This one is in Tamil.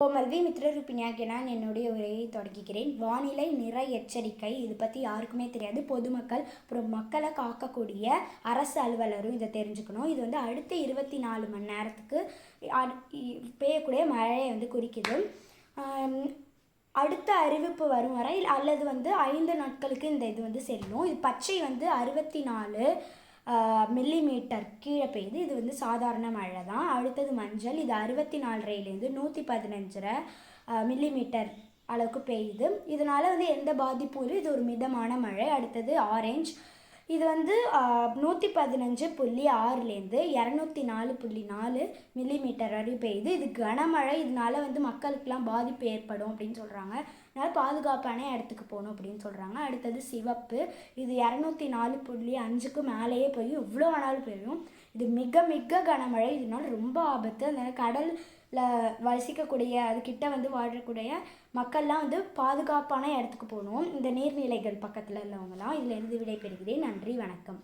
கோமல்வி மித்ரரூபிணியாகிய நான் என்னுடைய உரையை தொடங்குகிறேன். வானிலை நிற எச்சரிக்கை இது பற்றி யாருக்குமே தெரியாது. பொதுமக்கள் அப்புறம் மக்களை காக்கக்கூடிய அரசு அலுவலரும் இதை தெரிஞ்சுக்கணும். இது வந்து அடுத்த 24 மணி நேரத்துக்கு பெய்யக்கூடிய மழையை குறிக்குது. அடுத்த அறிவிப்பு வரும் வரை அல்லது 5 நாட்களுக்கு இந்த இது செல்லும். இது பச்சை 64 மில்லிமீட்டர் கீழே பெய்யுது. இது சாதாரண மழை தான். அடுத்தது மஞ்சள், இது 64லேருந்து 115 மில்லிமீட்டர் அளவுக்கு பெய்யுது. இதனால் எந்த பாதிப்பும் இல்லை. இது ஒரு மிதமான மழை. அடுத்தது ஆரஞ்ச், இது 115.6லேருந்து 204.4 மில்லிமீட்டர் வரை பெய்யுது. இது கனமழை. இதனால மக்களுக்கெல்லாம் பாதிப்பு ஏற்படும் அப்படின்னு சொல்கிறாங்க. அதனால் பாதுகாப்பான இடத்துக்கு போகணும் அப்படின்னு சொல்கிறாங்க. அடுத்தது சிவப்பு, இது 204.5க்கு மேலேயே போய் எவ்வளோ வேணாலும் பெய்யும். இது மிக மிக கனமழை. இதனால ரொம்ப ஆபத்து. அதனால் கடலில் வசிக்கக்கூடிய அதுக்கிட்ட வாழக்கூடிய மக்கள்லாம் பாதுகாப்பான இடத்துக்கு போகணும். இந்த நீர்நிலைகள் பக்கத்தில் உள்ளவங்களாம். இதில் இருந்து விடைபெறுகிறேன். நன்றி, வணக்கம்.